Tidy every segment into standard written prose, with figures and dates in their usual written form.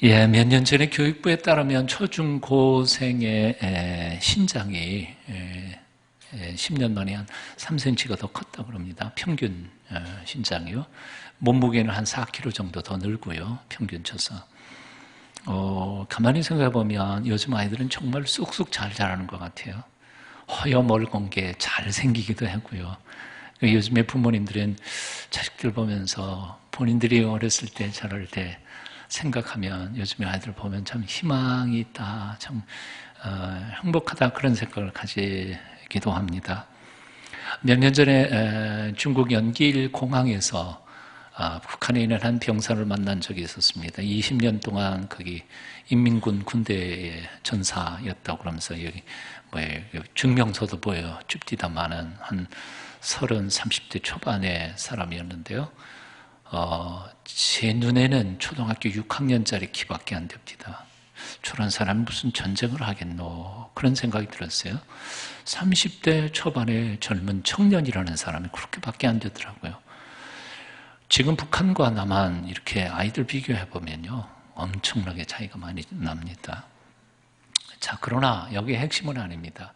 몇 년 전에 교육부에 따르면 초중고생의 신장이 10년 만에 한 3cm가 더 컸다고 합니다. 평균 신장이요. 몸무게는 한 4kg 정도 더 늘고요. 평균 쳐서. 가만히 생각해 보면 요즘 아이들은 정말 쑥쑥 잘 자라는 것 같아요. 허여멀건 게 잘 생기기도 하고요. 요즘에 부모님들은 자식들 보면서 본인들이 어렸을 때 자랄 때 생각하면 요즘에 아이들 보면 참 희망이 있다, 참 행복하다 그런 생각을 가지기도 합니다. 몇 년 전에 중국 연길 공항에서 북한에 있는 한 병사를 만난 적이 있었습니다. 20년 동안 거기 인민군 군대의 전사였다고 그러면서 여기 증명서도 보여요. 줍디다마는 한 30, 30대 초반의 사람이었는데요. 제 눈에는 초등학교 6학년짜리 키밖에 안 됩니다. 저런 사람이 무슨 전쟁을 하겠노 그런 생각이 들었어요. 30대 초반의 젊은 청년이라는 사람이 그렇게밖에 안 되더라고요. 지금 북한과 남한 이렇게 아이들 비교해보면요 엄청나게 차이가 많이 납니다. 자, 그러나 여기의 핵심은 아닙니다.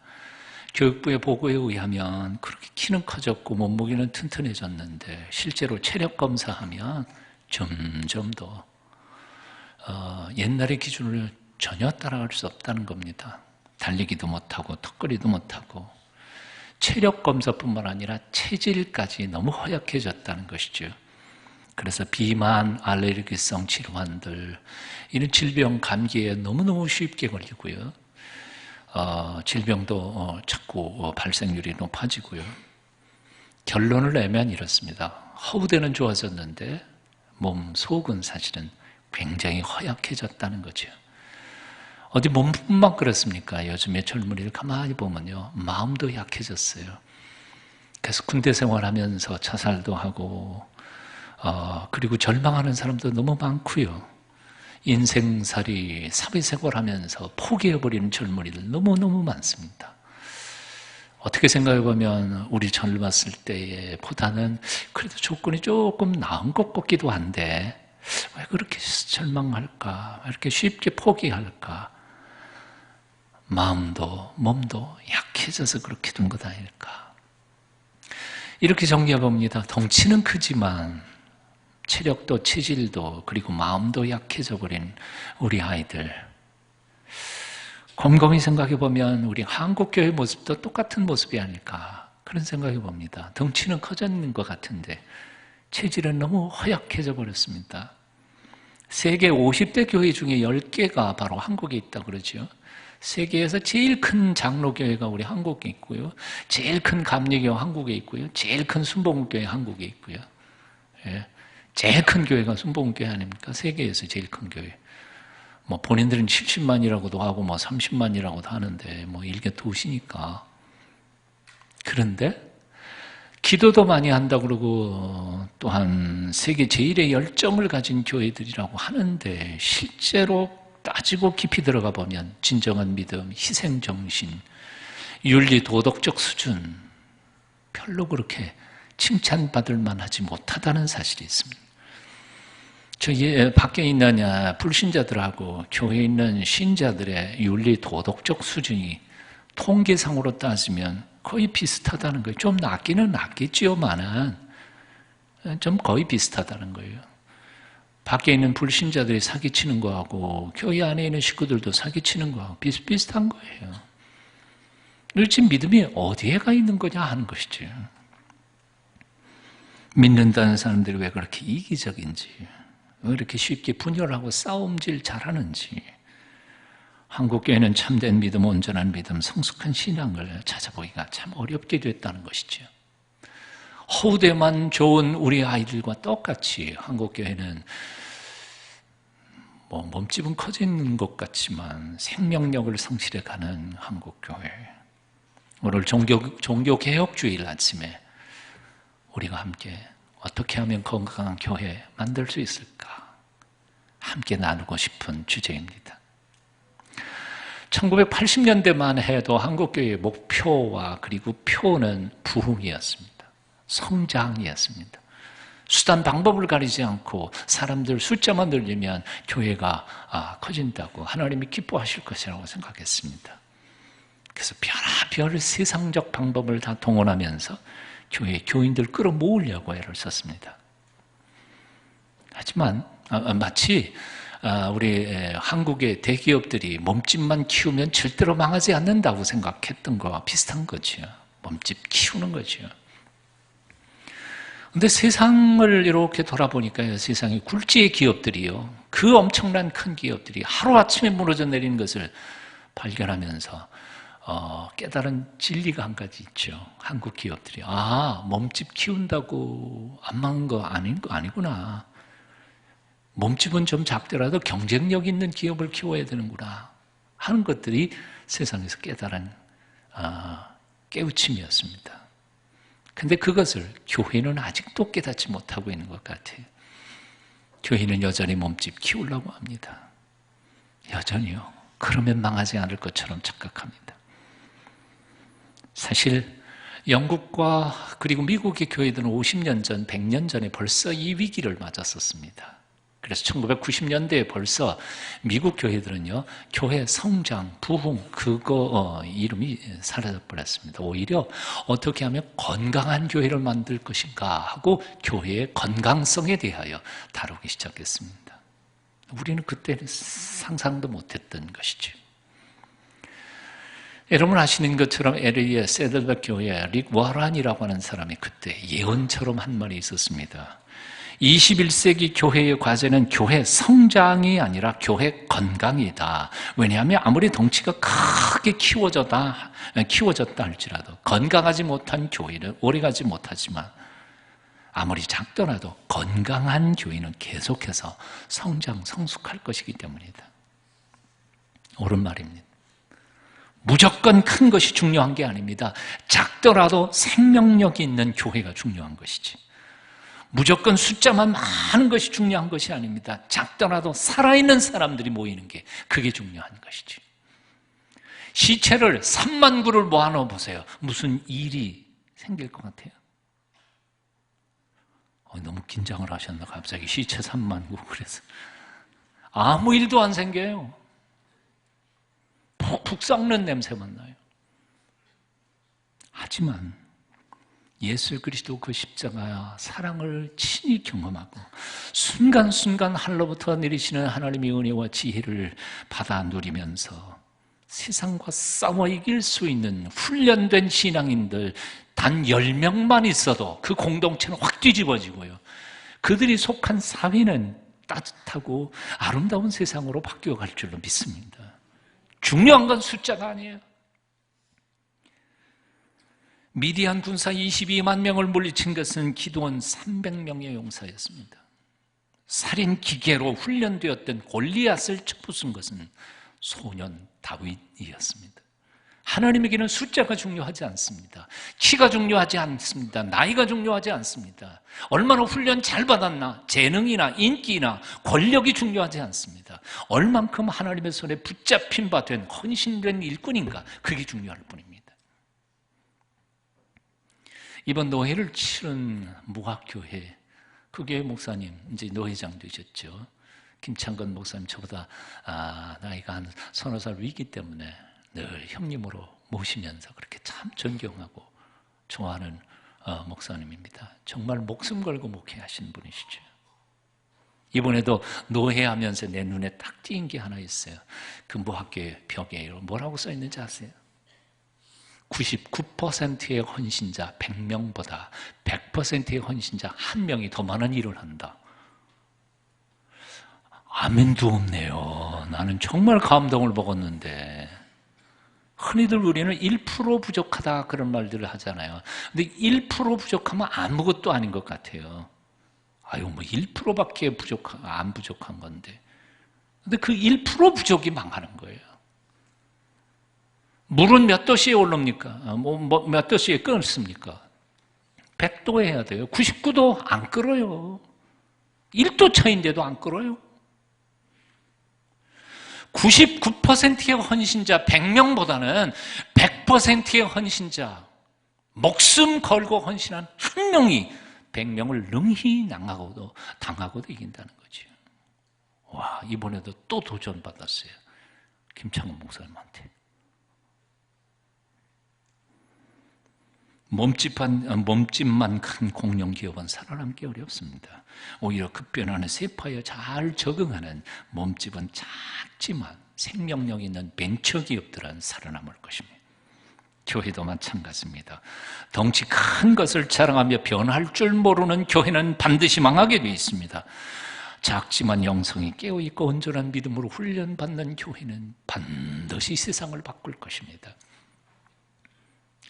교육부의 보고에 의하면 그렇게 키는 커졌고 몸무게는 튼튼해졌는데 실제로 체력 검사하면 점점 더 옛날의 기준을 전혀 따라갈 수 없다는 겁니다. 달리기도 못하고 턱걸이도 못하고 체력 검사뿐만 아니라 체질까지 너무 허약해졌다는 것이죠. 그래서 비만, 알레르기성 질환들 이런 질병, 감기에 너무너무 쉽게 걸리고요. 질병도 자꾸 발생률이 높아지고요. 결론을 내면 이렇습니다. 허우대는 좋아졌는데 몸 속은 사실은 굉장히 허약해졌다는 거죠. 어디 몸뿐만 그렇습니까? 요즘에 젊은이를 가만히 보면요 마음도 약해졌어요. 그래서 군대 생활하면서 자살도 하고 그리고 절망하는 사람도 너무 많고요. 인생살이 사회생활하면서 포기해버리는 젊은이들 너무너무 많습니다. 어떻게 생각해보면 우리 젊었을 때에 보다는 그래도 조건이 조금 나은 것 같기도 한데 왜 그렇게 절망할까? 왜 이렇게 쉽게 포기할까? 마음도 몸도 약해져서 그렇게 된 것 아닐까? 이렇게 정리해봅니다. 덩치는 크지만 체력도 체질도 그리고 마음도 약해져 버린 우리 아이들, 곰곰이 생각해 보면 우리 한국교회 모습도 똑같은 모습이 아닐까 그런 생각해 봅니다. 덩치는 커졌는 것 같은데 체질은 너무 허약해져 버렸습니다. 세계 50대 교회 중에 10개가 바로 한국에 있다고 그러죠. 세계에서 제일 큰 장로교회가 우리 한국에 있고요, 제일 큰 감리교회 한국에 있고요, 제일 큰 순복음교회 한국에 있고요. 예. 제일 큰 교회가 순복음교회 아닙니까? 세계에서 제일 큰 교회. 본인들은 70만이라고도 하고 30만이라고도 하는데 일개 도시니까. 그런데 기도도 많이 한다고 그러고 또한 세계 제일의 열정을 가진 교회들이라고 하는데 실제로 따지고 깊이 들어가 보면 진정한 믿음, 희생정신, 윤리 도덕적 수준 별로 그렇게 칭찬받을 만하지 못하다는 사실이 있습니다. 저기 밖에 있는 불신자들하고 교회에 있는 신자들의 윤리 도덕적 수준이 통계상으로 따지면 거의 비슷하다는 거예요. 좀 낮기는 낮겠지요만은 좀 거의 비슷하다는 거예요. 밖에 있는 불신자들이 사기치는 거하고 교회 안에 있는 식구들도 사기치는 거하고 비슷비슷한 거예요. 도대체 믿음이 어디에 가 있는 거냐 하는 것이죠. 믿는다는 사람들이 왜 그렇게 이기적인지, 왜 이렇게 쉽게 분열하고 싸움질 잘하는지, 한국교회는 참된 믿음, 온전한 믿음, 성숙한 신앙을 찾아보기가 참 어렵게 됐다는 것이죠. 허우대만 좋은 우리 아이들과 똑같이 한국교회는 몸집은 커지는 것 같지만 생명력을 성실해가는 한국교회. 오늘 종교개혁주일 아침에 우리가 함께 어떻게 하면 건강한 교회 만들 수 있을까? 함께 나누고 싶은 주제입니다. 1980년대만 해도 한국교회의 목표와 그리고 표는 부흥이었습니다. 성장이었습니다. 수단 방법을 가리지 않고 사람들 숫자만 늘리면 교회가 커진다고 하나님이 기뻐하실 것이라고 생각했습니다. 그래서 별의별 세상적 방법을 다 동원하면서 교회 교인들 끌어모으려고 애를 썼습니다. 하지만 마치 우리 한국의 대기업들이 몸집만 키우면 절대로 망하지 않는다고 생각했던 거와 비슷한 거죠. 몸집 키우는 거죠. 근데 세상을 이렇게 돌아보니까요, 세상의 굴지의 기업들이요, 그 엄청난 큰 기업들이 하루아침에 무너져 내리는 것을 발견하면서 깨달은 진리가 한 가지 있죠. 한국 기업들이 몸집 키운다고 안 망한 거 아니구나. 몸집은 좀 작더라도 경쟁력 있는 기업을 키워야 되는구나 하는 것들이 세상에서 깨달은 깨우침이었습니다. 근데 그것을 교회는 아직도 깨닫지 못하고 있는 것 같아요. 교회는 여전히 몸집 키우려고 합니다. 여전히요. 그러면 망하지 않을 것처럼 착각합니다. 사실 영국과 그리고 미국의 교회들은 50년 전, 100년 전에 벌써 이 위기를 맞았었습니다. 그래서 1990년대에 벌써 미국 교회들은요, 교회 성장, 부흥, 그거 이름이 사라져버렸습니다. 오히려 어떻게 하면 건강한 교회를 만들 것인가 하고 교회의 건강성에 대하여 다루기 시작했습니다. 우리는 그때는 상상도 못했던 것이죠. 여러분 아시는 것처럼 LA의 세들백 교회에 릭 워런이라고 하는 사람이 그때 예언처럼 한 말이 있었습니다. 21세기 교회의 과제는 교회 성장이 아니라 교회 건강이다. 왜냐하면 아무리 덩치가 크게 키워졌다 할지라도 건강하지 못한 교회는 오래가지 못하지만 아무리 작더라도 건강한 교회는 계속해서 성숙할 것이기 때문이다. 옳은 말입니다. 무조건 큰 것이 중요한 게 아닙니다. 작더라도 생명력이 있는 교회가 중요한 것이지. 무조건 숫자만 많은 것이 중요한 것이 아닙니다. 작더라도 살아있는 사람들이 모이는 게 그게 중요한 것이지. 시체를 3만 구를 모아놓아 보세요. 무슨 일이 생길 것 같아요? 너무 긴장을 하셨나 갑자기 시체 3만 구 그래서 아무 일도 안 생겨요. 푹푹 썩는 냄새만 나요. 하지만 예수 그리스도 그 십자가 사랑을 친히 경험하고 순간순간 하늘로부터 내리시는 하나님의 은혜와 지혜를 받아 누리면서 세상과 싸워 이길 수 있는 훈련된 신앙인들 단 10명만 있어도 그 공동체는 확 뒤집어지고요. 그들이 속한 사회는 따뜻하고 아름다운 세상으로 바뀌어갈 줄로 믿습니다. 중요한 건 숫자가 아니에요. 미디안 군사 22만 명을 물리친 것은 기드온 300명의 용사였습니다. 살인 기계로 훈련되었던 골리앗을 쳐부순 것은 소년 다윗이었습니다. 하나님에게는 숫자가 중요하지 않습니다. 키가 중요하지 않습니다. 나이가 중요하지 않습니다. 얼마나 훈련 잘 받았나, 재능이나 인기나 권력이 중요하지 않습니다. 얼만큼 하나님의 손에 붙잡힌 바 된 헌신된 일꾼인가, 그게 중요할 뿐입니다. 이번 노회를 치른 무학교회, 그 교회 목사님, 이제 노회장 되셨죠. 김창건 목사님 저보다 나이가 한 서너 살 위기 때문에 늘 형님으로 모시면서 그렇게 참 존경하고 좋아하는 목사님입니다. 정말 목숨 걸고 목회하신 분이시죠. 이번에도 노회하면서 내 눈에 딱 띄인 게 하나 있어요. 그 무학교회 벽에 뭐라고 써 있는지 아세요? 99%의 헌신자 100명보다 100%의 헌신자 1명이 더 많은 일을 한다. 아멘도 없네요. 나는 정말 감동을 먹었는데, 흔히들 우리는 1% 부족하다 그런 말들을 하잖아요. 근데 1% 부족하면 아무것도 아닌 것 같아요. 뭐 1%밖에 안 부족한 건데. 근데 그 1% 부족이 망하는 거예요. 물은 몇 도씨에 오릅니까? 몇 도씨에 끓습니까? 100도에 해야 돼요. 99도 안 끓어요. 1도 차인데도 안 끓어요. 99%의 헌신자 100명보다는 100%의 헌신자, 목숨 걸고 헌신한 한 명이 100명을 능히 당하고도 이긴다는 거죠. 와, 이번에도 또 도전받았어요. 김창훈 목사님한테. 몸집만 큰 공룡기업은 살아남기 어렵습니다. 오히려 급변하는 세파에 잘 적응하는 몸집은 작지만 생명력 있는 벤처기업들은 살아남을 것입니다. 교회도 마찬가지입니다. 덩치 큰 것을 자랑하며 변할 줄 모르는 교회는 반드시 망하게 되어 있습니다. 작지만 영성이 깨어있고 온전한 믿음으로 훈련받는 교회는 반드시 세상을 바꿀 것입니다.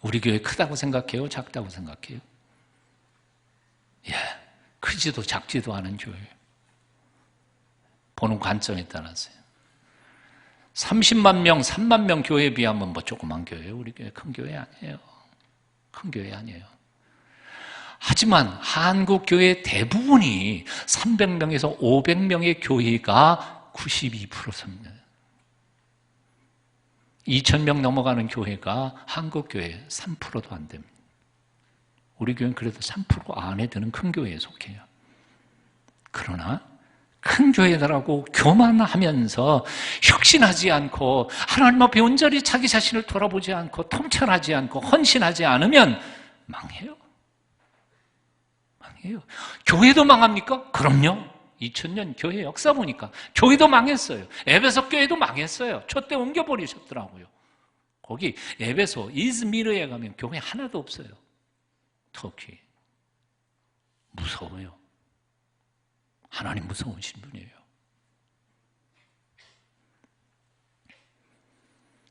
우리 교회 크다고 생각해요? 작다고 생각해요? 예, 크지도 작지도 않은 교회. 보는 관점에 따라서요. 30만 명, 3만 명 교회에 비하면 뭐 조그만 교회예요. 우리 교회 큰 교회 아니에요. 큰 교회 아니에요. 하지만 한국 교회 대부분이 300명에서 500명의 교회가 92%입니다. 2,000명 넘어가는 교회가 한국 교회 3%도 안 됩니다. 우리 교회는 그래도 3% 안에 드는 큰 교회에 속해요. 그러나 큰 교회들하고 교만하면서 혁신하지 않고 하나님 앞에 온전히 자기 자신을 돌아보지 않고 통찰하지 않고 헌신하지 않으면 망해요. 망해요. 교회도 망합니까? 그럼요. 2000년 교회 역사 보니까 교회도 망했어요. 에베소 교회도 망했어요. 촛대 옮겨버리셨더라고요. 거기 에베소 이즈미르에 가면 교회 하나도 없어요. 터키. 무서워요. 하나님 무서우신 분이에요.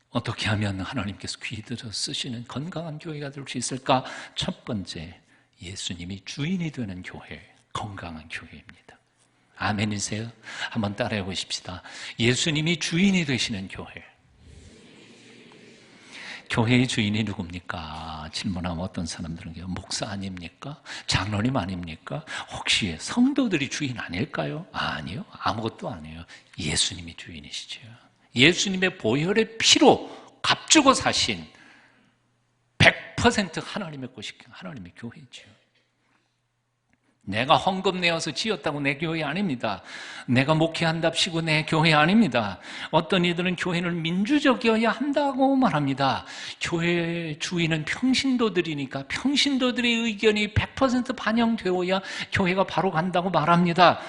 어떻게 하면 하나님께서 귀들여 쓰시는 건강한 교회가 될 수 있을까? 첫 번째, 예수님이 주인이 되는 교회, 건강한 교회입니다. 아멘이세요? 한번 따라해 보십시다. 예수님이 주인이 되시는 교회. 교회의 주인이 누굽니까? 질문하면 어떤 사람들은 목사 아닙니까? 장로님 아닙니까? 혹시 성도들이 주인 아닐까요? 아니요. 아무것도 아니에요. 예수님이 주인이시죠. 예수님의 보혈의 피로 값주고 사신 100% 하나님의 것이 하나님의 교회죠. 내가 헌금 내어서 지었다고 내 교회 아닙니다. 내가 목회한답시고 내 교회 아닙니다. 어떤 이들은 교회는 민주적이어야 한다고 말합니다. 교회 주인은 평신도들이니까 평신도들의 의견이 100% 반영되어야 교회가 바로 간다고 말합니다.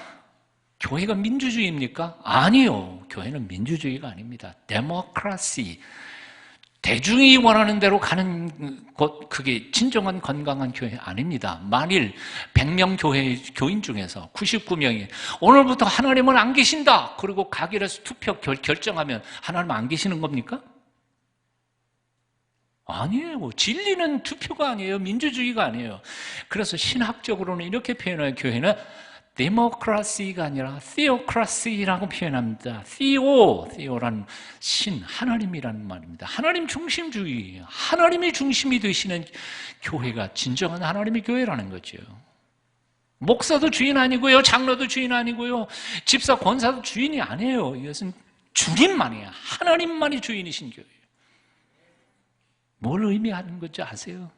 교회가 민주주의입니까? 아니요. 교회는 민주주의가 아닙니다. 데모크라시. 대중이 원하는 대로 가는 것, 그게 진정한 건강한 교회 아닙니다. 만일 100명 교인 중에서 99명이 오늘부터 하나님은 안 계신다. 그리고 가기로 해서 투표 결정하면 하나님 안 계시는 겁니까? 아니에요. 진리는 투표가 아니에요. 민주주의가 아니에요. 그래서 신학적으로는 이렇게 표현해요. 교회는 데모크라시가 아니라 theocracy라고 표현합니다. theo라는 신, 하나님이라는 말입니다. 하나님 중심주의, 하나님이 중심이 되시는 교회가 진정한 하나님의 교회라는 거죠. 목사도 주인 아니고요, 장로도 주인 아니고요, 집사, 권사도 주인이 아니에요. 이것은 주님만이에요. 하나님만이 주인이신 교회예요. 뭘 의미하는 건지 아세요?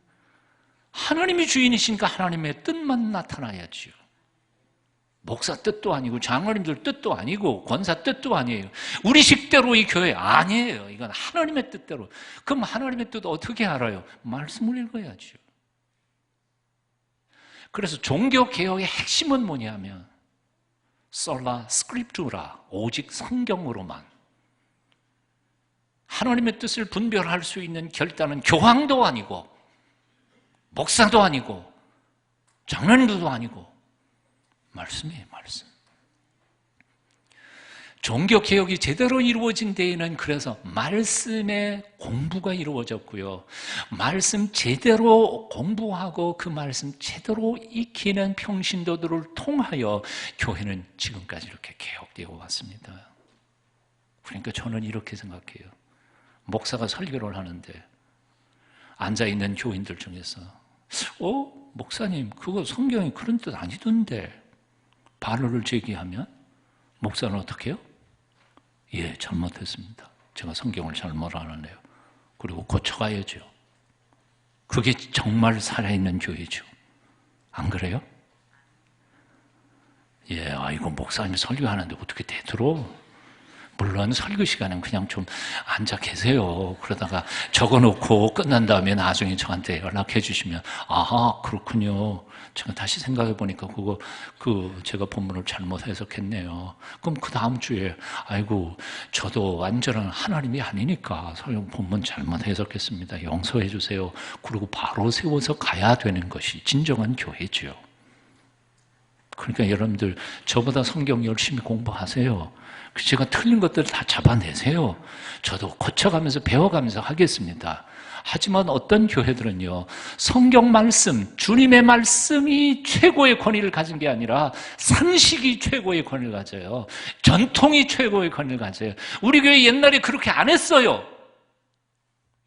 하나님이 주인이시니까 하나님의 뜻만 나타나야죠. 목사 뜻도 아니고 장로님들 뜻도 아니고 권사 뜻도 아니에요. 우리 식대로 이 교회 아니에요. 이건 하나님의 뜻대로. 그럼 하나님의 뜻 어떻게 알아요? 말씀을 읽어야죠. 그래서 종교개혁의 핵심은 뭐냐면 솔라 스크립투라, 오직 성경으로만 하나님의 뜻을 분별할 수 있는 결단은 교황도 아니고 목사도 아니고 장로님도 아니고 말씀이에요, 말씀. 종교개혁이 제대로 이루어진 데에는 그래서 말씀의 공부가 이루어졌고요. 말씀 제대로 공부하고 그 말씀 제대로 익히는 평신도들을 통하여 교회는 지금까지 이렇게 개혁되어 왔습니다. 그러니까 저는 이렇게 생각해요. 목사가 설교를 하는데 앉아있는 교인들 중에서 목사님 그거 성경에 그런 뜻 아니던데 발언을 제기하면 목사는 어떻게 해요? 예, 잘못했습니다. 제가 성경을 잘못 알아내요. 그리고 고쳐가야죠. 그게 정말 살아있는 교회죠. 안 그래요? 예, 아이고, 목사님 설교하는데 어떻게 대들어? 물론 설교 시간은 그냥 좀 앉아 계세요. 그러다가 적어놓고 끝난 다음에 나중에 저한테 연락해 주시면, 아하, 그렇군요. 제가 다시 생각해 보니까 제가 본문을 잘못 해석했네요. 그럼 그 다음 주에, 아이고, 저도 완전한 하나님이 아니니까 본문 잘못 해석했습니다. 용서해 주세요. 그리고 바로 세워서 가야 되는 것이 진정한 교회죠. 그러니까 여러분들, 저보다 성경 열심히 공부하세요. 제가 틀린 것들 다 잡아내세요. 저도 고쳐가면서 배워가면서 하겠습니다. 하지만 어떤 교회들은요, 성경 말씀, 주님의 말씀이 최고의 권위를 가진 게 아니라 상식이 최고의 권위를 가져요. 전통이 최고의 권위를 가져요. 우리 교회 옛날에 그렇게 안 했어요.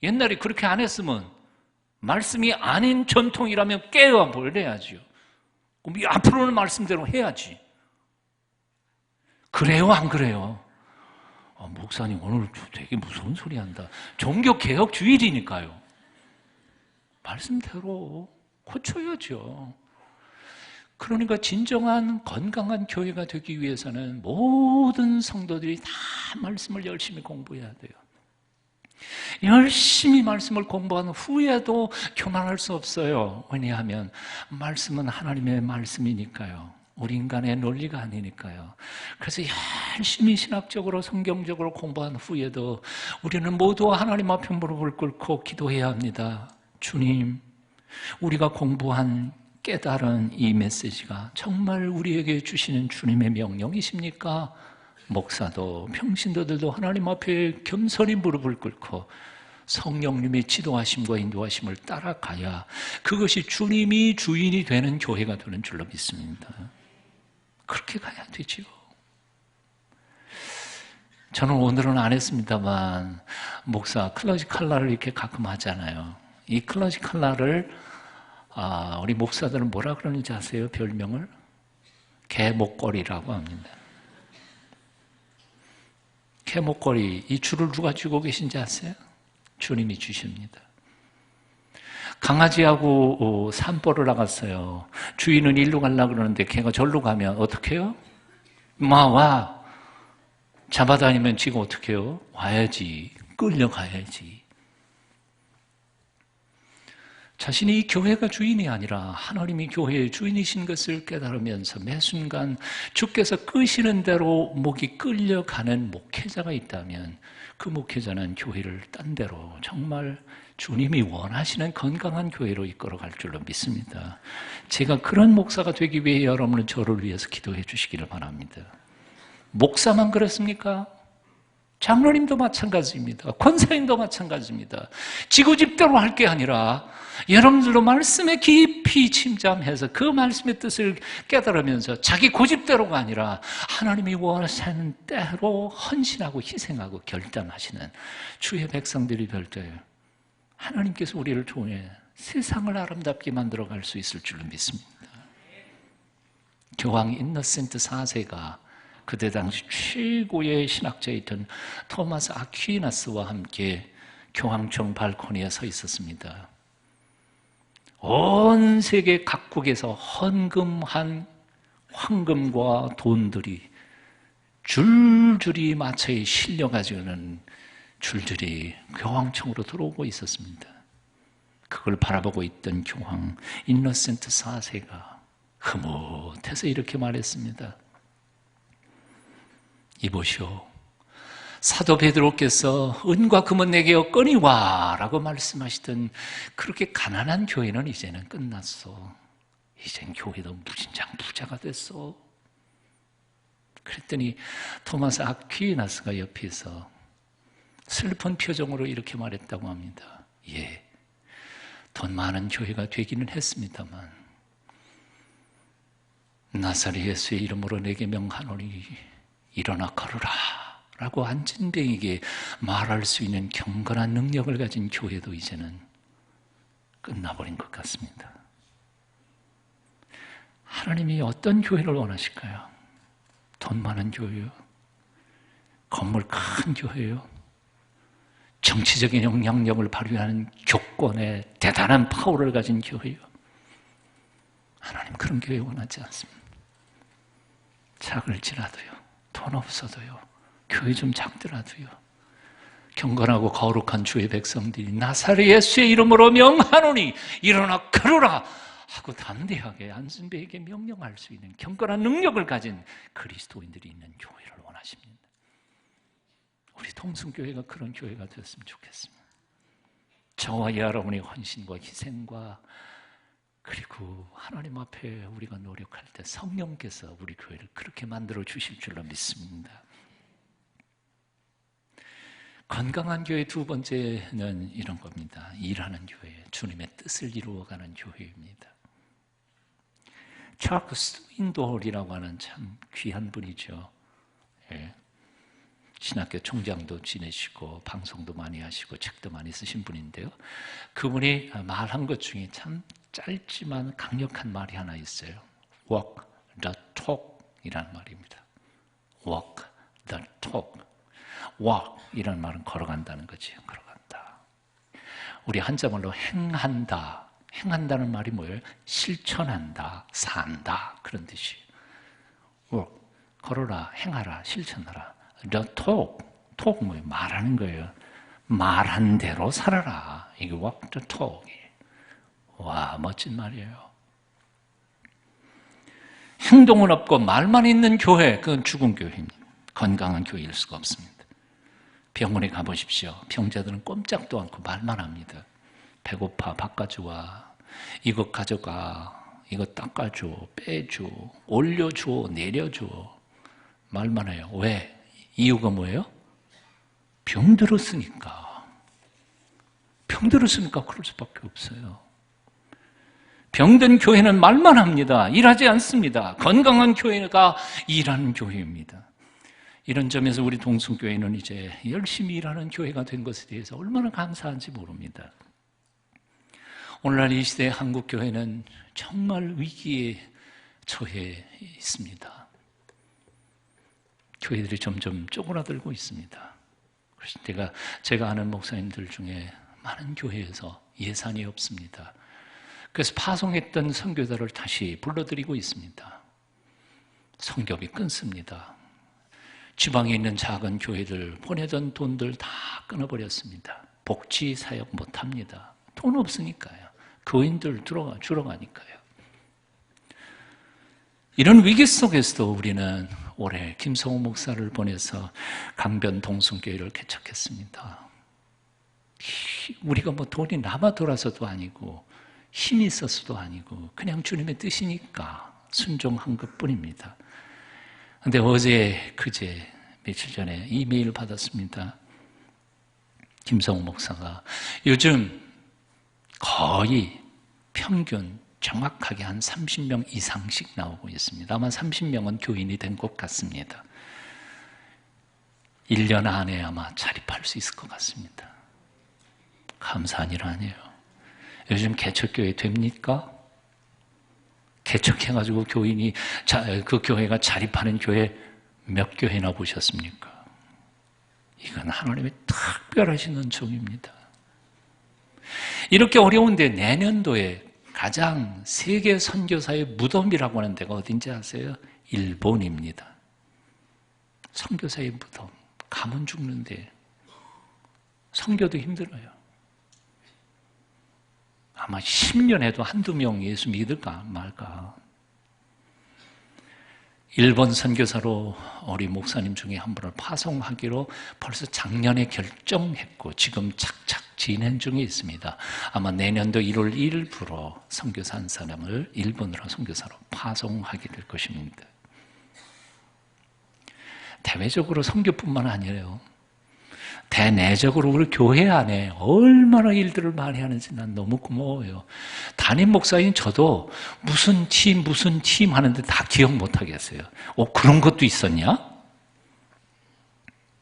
옛날에 그렇게 안 했으면 말씀이 아닌 전통이라면 깨어 버려야지요. 그럼 앞으로는 말씀대로 해야지. 그래요, 안 그래요? 목사님 오늘 되게 무서운 소리 한다. 종교개혁 주일이니까요. 말씀대로 고쳐야죠. 그러니까 진정한 건강한 교회가 되기 위해서는 모든 성도들이 다 말씀을 열심히 공부해야 돼요. 열심히 말씀을 공부한 후에도 교만할 수 없어요. 왜냐하면 말씀은 하나님의 말씀이니까요. 우리 인간의 논리가 아니니까요. 그래서 열심히 신학적으로 성경적으로 공부한 후에도 우리는 모두 하나님 앞에 무릎을 꿇고 기도해야 합니다. 주님, 우리가 공부한 깨달은 이 메시지가 정말 우리에게 주시는 주님의 명령이십니까? 목사도 평신도들도 하나님 앞에 겸손히 무릎을 꿇고 성령님의 지도하심과 인도하심을 따라가야 그것이 주님이 주인이 되는 교회가 되는 줄로 믿습니다. 그렇게 가야 되죠. 저는 오늘은 안 했습니다만 목사 클러지칼라를 이렇게 가끔 하잖아요. 이 클러지칼라를 우리 목사들은 뭐라 그러는지 아세요? 별명을? 개목걸이라고 합니다. 개목걸이, 이 줄을 누가 쥐고 계신지 아세요? 주님이 주십니다. 강아지하고 산보를 나갔어요. 주인은 일로 가려고 그러는데 걔가 절로 가면 어떻게 해요? 와. 잡아다니면 지가 어떻게 해요? 와야지. 끌려가야지. 자신이 교회가 주인이 아니라 하나님이 교회의 주인이신 것을 깨달으면서 매 순간 주께서 끄시는 대로 목이 끌려가는 목회자가 있다면 그 목회자는 교회를 딴 대로 정말 주님이 원하시는 건강한 교회로 이끌어갈 줄로 믿습니다. 제가 그런 목사가 되기 위해 여러분은 저를 위해서 기도해 주시기를 바랍니다. 목사만 그렇습니까? 장로님도 마찬가지입니다. 권사님도 마찬가지입니다. 지고집대로 할 게 아니라 여러분들도 말씀에 깊이 침잠해서 그 말씀의 뜻을 깨달으면서 자기 고집대로가 아니라 하나님이 원하시는 대로 헌신하고 희생하고 결단하시는 주의 백성들이 될 때 하나님께서 우리를 통해 세상을 아름답게 만들어갈 수 있을 줄로 믿습니다. 교황 인노센트 4세가 그때 당시 최고의 신학자였던 토마스 아퀴나스와 함께 교황청 발코니에 서 있었습니다. 온 세계 각국에서 헌금한 황금과 돈들이 줄줄이 마차에 실려가지고는 줄줄이 교황청으로 들어오고 있었습니다. 그걸 바라보고 있던 교황 인노센트 4세가 흐뭇해서 이렇게 말했습니다. 이보시오, 사도 베드로께서 은과 금은 내게 없거니와 라고 말씀하시던 그렇게 가난한 교회는 이제는 끝났어. 이젠 교회도 무진장 부자가 됐어. 그랬더니 토마스 아퀴나스가 옆에서 슬픈 표정으로 이렇게 말했다고 합니다. 예, 돈 많은 교회가 되기는 했습니다만 나사렛 예수의 이름으로 내게 명하노니 일어나 걸으라 라고 안진뱅에게 말할 수 있는 경건한 능력을 가진 교회도 이제는 끝나버린 것 같습니다. 하나님이 어떤 교회를 원하실까요? 돈 많은 교회요? 건물 큰 교회요? 정치적인 영향력을 발휘하는 교권의 대단한 파워를 가진 교회요? 하나님 그런 교회 원하지 않습니다. 작을지라도요, 돈 없어도요, 교회 좀 작더라도요, 경건하고 거룩한 주의 백성들이 나사렛 예수의 이름으로 명하노니 일어나 걸으라 하고 담대하게 안순배에게 명령할 수 있는 경건한 능력을 가진 그리스도인들이 있는 교회를 원하십니다. 우리 동순교회가 그런 교회가 되었으면 좋겠습니다. 저와 여러분의 헌신과 희생과 그리고 하나님 앞에 우리가 노력할 때 성령께서 우리 교회를 그렇게 만들어 주실 줄로 믿습니다. 건강한 교회 두 번째는 이런 겁니다. 일하는 교회, 주님의 뜻을 이루어가는 교회입니다. 찰스 스윈돌이라고 하는 참 귀한 분이죠. 예. 신학교 총장도 지내시고 방송도 많이 하시고 책도 많이 쓰신 분인데요. 그분이 말한 것 중에 참 짧지만 강력한 말이 하나 있어요. Walk the talk 이라는 말입니다. Walk the talk. walk 이라는 말은 걸어간다는 거지. 걸어간다. 우리 한자말로 행한다. 행한다는 말이 뭐예요? 실천한다, 산다 그런 뜻이에요. walk, 걸어라, 행하라, 실천하라. The talk, talk 뭐예요? 말하는 거예요. 말한 대로 살아라. 이게 walk the talk. 와, 멋진 말이에요. 행동은 없고 말만 있는 교회, 그건 죽은 교회입니다. 건강한 교회일 수가 없습니다. 병원에 가보십시오. 병자들은 꼼짝도 않고 말만 합니다. 배고파, 밥 가져와, 이거 가져가, 이거 닦아줘, 빼줘, 올려줘, 내려줘. 말만 해요. 왜? 이유가 뭐예요? 병들었으니까. 병들었으니까 그럴 수밖에 없어요. 병든 교회는 말만 합니다. 일하지 않습니다. 건강한 교회가 일하는 교회입니다. 이런 점에서 우리 동순교회는 이제 열심히 일하는 교회가 된 것에 대해서 얼마나 감사한지 모릅니다. 오늘날 이 시대의 한국교회는 정말 위기에 처해 있습니다. 교회들이 점점 쪼그라들고 있습니다. 그래서 제가 아는 목사님들 중에 많은 교회에서 예산이 없습니다. 그래서 파송했던 선교사를 다시 불러들이고 있습니다. 선교비 끊습니다. 지방에 있는 작은 교회들 보내던 돈들 다 끊어버렸습니다. 복지 사역 못합니다. 돈 없으니까요. 교인들 주러 가니까요. 이런 위기 속에서도 우리는 올해 김성호 목사를 보내서 강변 동순교회를 개척했습니다. 우리가 뭐 돈이 남아 돌아서도 아니고 힘이 있어서도 아니고 그냥 주님의 뜻이니까 순종한 것뿐입니다. 그런데 어제 그제 며칠 전에 이메일 받았습니다. 김성호 목사가 요즘 거의 평균 정확하게 한 30명 이상씩 나오고 있습니다. 아마 30명은 교인이 된 것 같습니다. 1년 안에 아마 자립할 수 있을 것 같습니다. 감사한 일 아니에요. 요즘 개척교회 됩니까? 개척해가지고 교인이 그 교회가 자립하는 교회 몇 교회나 보셨습니까? 이건 하나님의 특별하신 은총입니다. 이렇게 어려운데 내년도에 가장 세계 선교사의 무덤이라고 하는 데가 어딘지 아세요? 일본입니다. 선교사의 무덤. 가면 죽는데 선교도 힘들어요. 아마 10년 해도 한두 명 예수 믿을까 말까. 일본 선교사로 우리 목사님 중에 한 분을 파송하기로 벌써 작년에 결정했고 지금 착착 진행 중에 있습니다. 아마 내년도 1월 1일부로 선교사 한 사람을 일본으로 선교사로 파송하게 될 것입니다. 대외적으로 선교뿐만 아니에요. 대내적으로 우리 교회 안에 얼마나 일들을 많이 하는지 난 너무 고마워요. 담임 목사인 저도 무슨 팀 하는데 다 기억 못 하겠어요. 그런 것도 있었냐?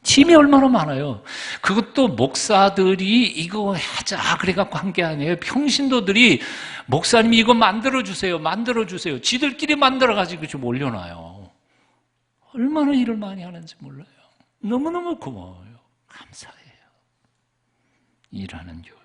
팀이 얼마나 많아요. 그것도 목사들이 이거 하자 그래갖고 한 게 아니에요. 평신도들이 목사님이 이거 만들어주세요. 지들끼리 만들어가지고 좀 올려놔요. 얼마나 일을 많이 하는지 몰라요. 너무너무 고마워요. 감사해요. 일하는 교회.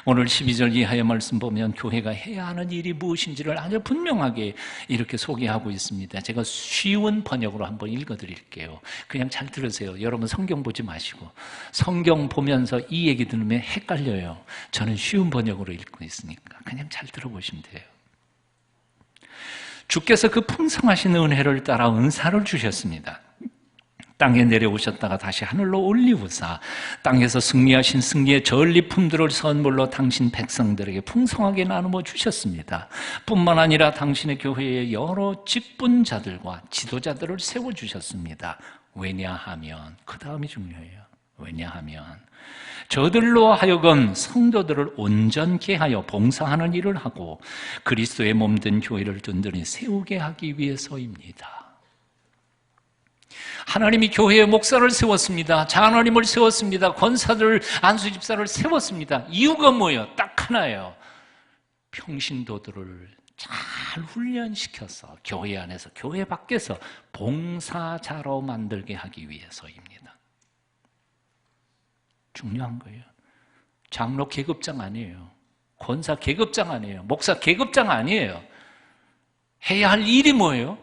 오늘 12절 이하의 말씀 보면 교회가 해야 하는 일이 무엇인지를 아주 분명하게 이렇게 소개하고 있습니다. 제가 쉬운 번역으로 한번 읽어드릴게요. 그냥 잘 들으세요. 여러분 성경 보지 마시고. 성경 보면서 이 얘기 들으면 헷갈려요. 저는 쉬운 번역으로 읽고 있으니까 그냥 잘 들어보시면 돼요. 주께서 그 풍성하신 은혜를 따라 은사를 주셨습니다. 땅에 내려오셨다가 다시 하늘로 올리우사 땅에서 승리하신 승리의 전리품들을 선물로 당신 백성들에게 풍성하게 나누어 주셨습니다. 뿐만 아니라 당신의 교회에 여러 직분자들과 지도자들을 세워주셨습니다. 왜냐하면, 그 다음이 중요해요. 왜냐하면 저들로 하여금 성도들을 온전케 하여 봉사하는 일을 하고 그리스도의 몸된 교회를 든든히 세우게 하기 위해서입니다. 하나님이 교회의 목사를 세웠습니다. 장로님을 세웠습니다. 권사들, 안수집사를 세웠습니다. 이유가 뭐예요? 딱 하나예요. 평신도들을 잘 훈련시켜서 교회 안에서, 교회 밖에서 봉사자로 만들게 하기 위해서입니다. 중요한 거예요. 장로 계급장 아니에요. 권사 계급장 아니에요. 목사 계급장 아니에요. 해야 할 일이 뭐예요?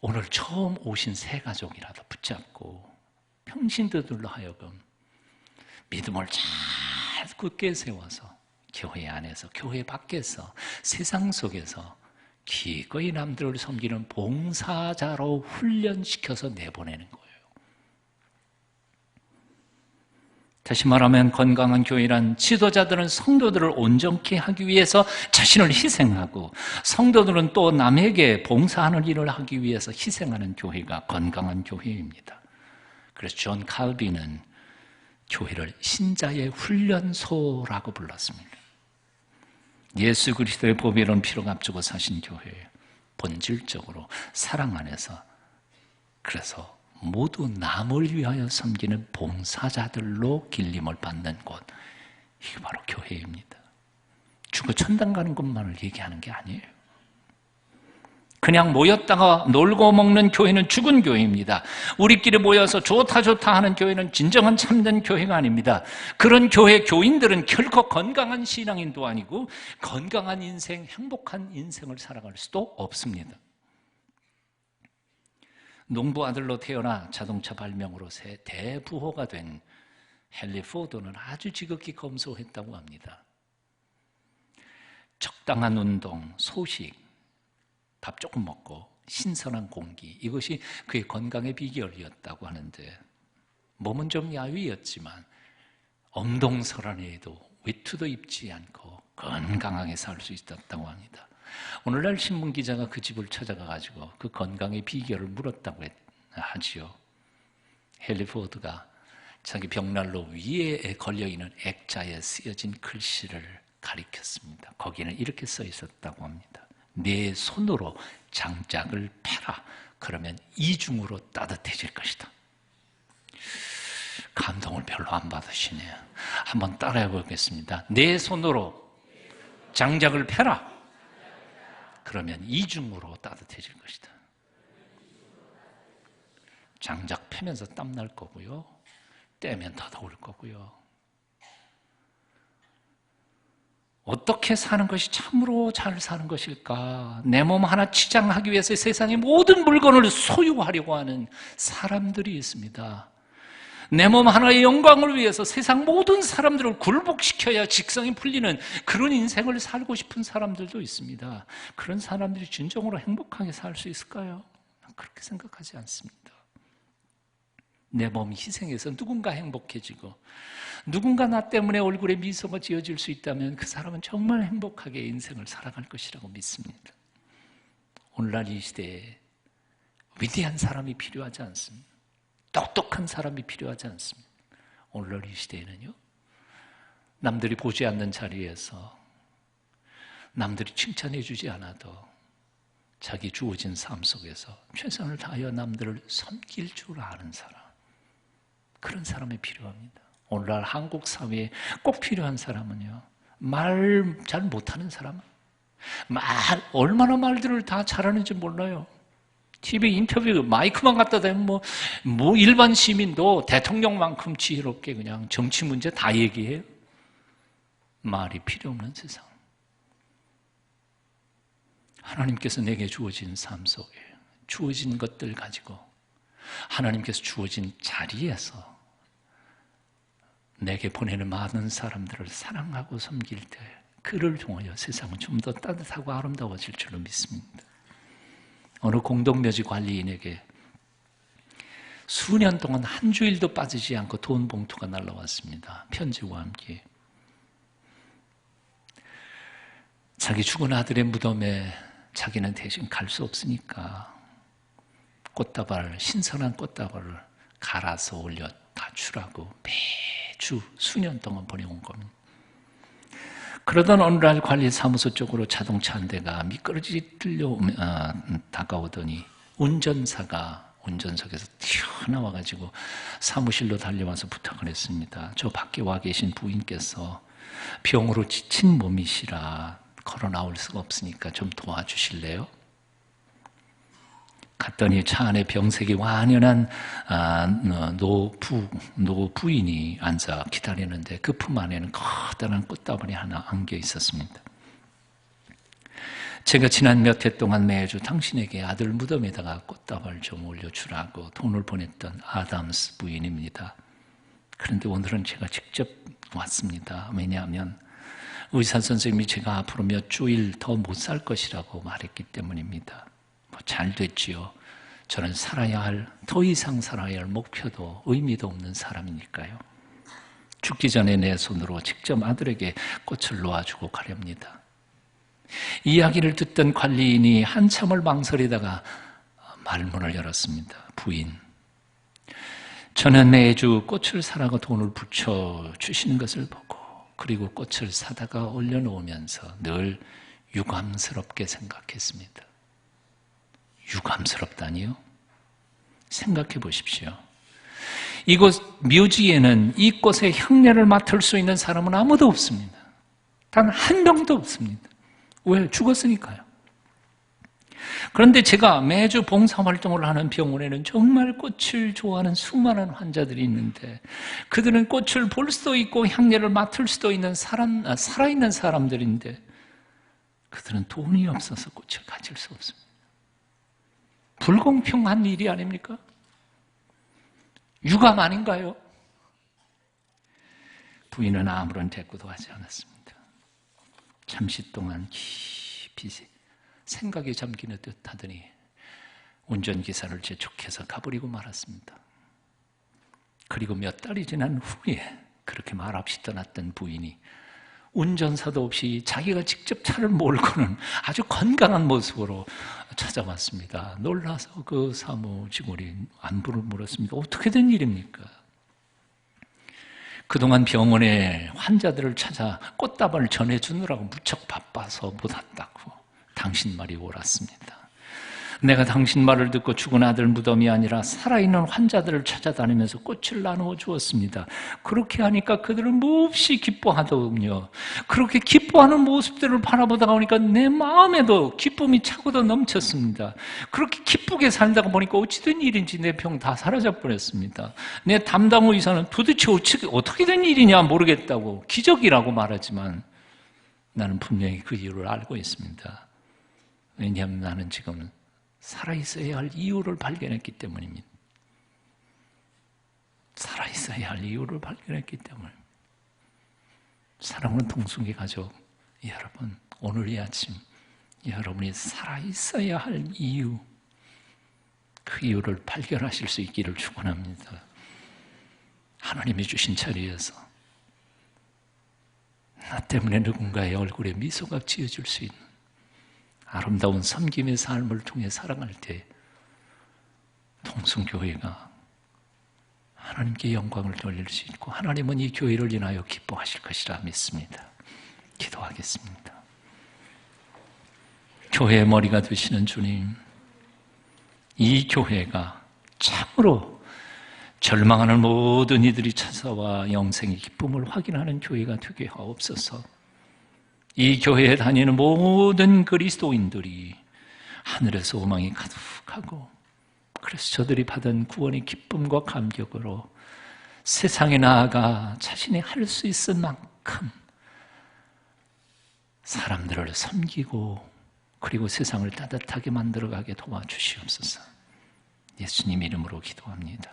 오늘 처음 오신 새 가족이라도 붙잡고 평신도들로 하여금 믿음을 잘 굳게 세워서 교회 안에서, 교회 밖에서, 세상 속에서 기꺼이 남들을 섬기는 봉사자로 훈련시켜서 내보내는 거예요. 다시 말하면 건강한 교회란 지도자들은 성도들을 온전케 하기 위해서 자신을 희생하고 성도들은 또 남에게 봉사하는 일을 하기 위해서 희생하는 교회가 건강한 교회입니다. 그래서 존 칼빈은 교회를 신자의 훈련소라고 불렀습니다. 예수 그리스도의 보배로운 피로 값주고 사신 교회예요. 본질적으로 사랑 안에서, 그래서 모두 남을 위하여 섬기는 봉사자들로 길림을 받는 곳, 이게 바로 교회입니다. 죽어 천당 가는 것만을 얘기하는 게 아니에요. 그냥 모였다가 놀고 먹는 교회는 죽은 교회입니다. 우리끼리 모여서 좋다 하는 교회는 진정한 참된 교회가 아닙니다. 그런 교회 교인들은 결코 건강한 신앙인도 아니고 건강한 인생, 행복한 인생을 살아갈 수도 없습니다. 농부 아들로 태어나 자동차 발명으로 새 대부호가 된 헨리 포드는 아주 지극히 검소했다고 합니다. 적당한 운동, 소식, 밥 조금 먹고 신선한 공기, 이것이 그의 건강의 비결이었다고 하는데, 몸은 좀 야위였지만 엄동설한에도 외투도 입지 않고 건강하게 살 수 있었다고 합니다. 오늘날 신문기자가 그 집을 찾아가가지고 그 건강의 비결을 물었다고 하지요. 헨리 포드가 자기 벽난로 위에 걸려있는 액자에 쓰여진 글씨를 가리켰습니다. 거기는 이렇게 써 있었다고 합니다. 내 손으로 장작을 패라. 그러면 이중으로 따뜻해질 것이다. 감동을 별로 안 받으시네요. 한번 따라해 보겠습니다. 내 손으로 장작을 패라. 그러면 이중으로 따뜻해질 것이다. 장작 패면서 땀 날 거고요. 떼면 더 더울 거고요. 어떻게 사는 것이 참으로 잘 사는 것일까? 내 몸 하나 치장하기 위해서 세상의 모든 물건을 소유하려고 하는 사람들이 있습니다. 내 몸 하나의 영광을 위해서 세상 모든 사람들을 굴복시켜야 직성이 풀리는 그런 인생을 살고 싶은 사람들도 있습니다. 그런 사람들이 진정으로 행복하게 살 수 있을까요? 그렇게 생각하지 않습니다. 내 몸 희생해서 누군가 행복해지고 누군가 나 때문에 얼굴에 미소가 지어질 수 있다면 그 사람은 정말 행복하게 인생을 살아갈 것이라고 믿습니다. 오늘날 이 시대에 위대한 사람이 필요하지 않습니다. 똑똑한 사람이 필요하지 않습니다. 오늘날 이 시대에는요, 남들이 보지 않는 자리에서 남들이 칭찬해 주지 않아도 자기 주어진 삶 속에서 최선을 다하여 남들을 섬길 줄 아는 사람, 그런 사람이 필요합니다. 오늘날 한국 사회에 꼭 필요한 사람은요, 말 잘 못하는 사람, 얼마나 말들을 다 잘하는지 몰라요. TV 인터뷰 마이크만 갖다 대면 뭐 일반 시민도 대통령만큼 지혜롭게 그냥 정치 문제 다 얘기해요. 말이 필요 없는 세상. 하나님께서 내게 주어진 삶 속에 주어진 것들 가지고 하나님께서 주어진 자리에서 내게 보내는 많은 사람들을 사랑하고 섬길 때 그를 통하여 세상은 좀 더 따뜻하고 아름다워질 줄로 믿습니다. 어느 공동묘지 관리인에게 수년 동안 한 주일도 빠지지 않고 돈 봉투가 날라왔습니다. 편지와 함께. 자기 죽은 아들의 무덤에 자기는 대신 갈 수 없으니까 꽃다발, 신선한 꽃다발을 갈아서 올려 다 주라고 매주 수년 동안 보내온 겁니다. 그러던 어느 날 관리사무소 쪽으로 자동차 한 대가 미끄러지게 다가오더니 운전사가 운전석에서 튀어나와가지고 사무실로 달려와서 부탁을 했습니다. 저 밖에 와 계신 부인께서 병으로 지친 몸이시라 걸어 나올 수가 없으니까 좀 도와주실래요? 갔더니 차 안에 병색이 완연한 노부인이 앉아 기다리는데 그 품 안에는 커다란 꽃다발이 하나 안겨 있었습니다. 제가 지난 몇 해 동안 매주 당신에게 아들 무덤에다가 꽃다발 좀 올려주라고 돈을 보냈던 아담스 부인입니다. 그런데 오늘은 제가 직접 왔습니다. 왜냐하면 의사 선생님이 제가 앞으로 몇 주일 더 못 살 것이라고 말했기 때문입니다. 잘 됐지요. 저는 더 이상 살아야 할 목표도 의미도 없는 사람이니까요. 죽기 전에 내 손으로 직접 아들에게 꽃을 놓아주고 가렵니다. 이야기를 듣던 관리인이 한참을 망설이다가 말문을 열었습니다. 부인, 저는 매주 꽃을 사라고 돈을 붙여주시는 것을 보고 그리고 꽃을 사다가 올려놓으면서 늘 유감스럽게 생각했습니다. 유감스럽다니요? 생각해 보십시오. 이곳 묘지에는 이 꽃의 향내를 맡을 수 있는 사람은 아무도 없습니다. 단 한 명도 없습니다. 왜? 죽었으니까요. 그런데 제가 매주 봉사활동을 하는 병원에는 정말 꽃을 좋아하는 수많은 환자들이 있는데 그들은 꽃을 볼 수도 있고 향내를 맡을 수도 있는 살아있는 사람들인데 그들은 돈이 없어서 꽃을 가질 수 없습니다. 불공평한 일이 아닙니까? 유감 아닌가요? 부인은 아무런 대꾸도 하지 않았습니다. 잠시 동안 깊이 생각에 잠기는 듯 하더니 운전기사를 재촉해서 가버리고 말았습니다. 그리고 몇 달이 지난 후에 그렇게 말없이 떠났던 부인이 운전사도 없이 자기가 직접 차를 몰고는 아주 건강한 모습으로 찾아왔습니다. 놀라서 그 사무직원이 안부를 물었습니다. 어떻게 된 일입니까? 그동안 병원에 환자들을 찾아 꽃다발을 전해주느라고 무척 바빠서 못 왔다고 당신 말이 옳았습니다. 내가 당신 말을 듣고 죽은 아들 무덤이 아니라 살아있는 환자들을 찾아다니면서 꽃을 나누어 주었습니다. 그렇게 하니까 그들은 몹시 기뻐하더군요. 그렇게 기뻐하는 모습들을 바라보다가 보니까 내 마음에도 기쁨이 차고도 넘쳤습니다. 그렇게 기쁘게 살다가 보니까 어찌된 일인지 내 병 다 사라져 버렸습니다. 내 담당 의사는 도대체 어떻게 된 일이냐 모르겠다고 기적이라고 말하지만 나는 분명히 그 이유를 알고 있습니다. 왜냐하면 나는 지금 살아있어야 할 이유를 발견했기 때문입니다. 살아있어야 할 이유를 발견했기 때문에. 사랑하는 동순기 가족 여러분, 오늘 이 아침 여러분이 살아있어야 할 이유, 그 이유를 발견하실 수 있기를 축원합니다. 하나님이 주신 자리에서 나 때문에 누군가의 얼굴에 미소가 지어줄 수 있는 아름다운 섬김의 삶을 통해 살아갈 때 동순교회가 하나님께 영광을 돌릴 수 있고 하나님은 이 교회를 인하여 기뻐하실 것이라 믿습니다. 기도하겠습니다. 교회의 머리가 되시는 주님, 이 교회가 참으로 절망하는 모든 이들이 찾아와 영생의 기쁨을 확인하는 교회가 되게 하옵소서. 이 교회에 다니는 모든 그리스도인들이 하늘에서 소망이 가득하고 그래서 저들이 받은 구원의 기쁨과 감격으로 세상에 나아가 자신이 할 수 있을 만큼 사람들을 섬기고 그리고 세상을 따뜻하게 만들어가게 도와주시옵소서. 예수님 이름으로 기도합니다.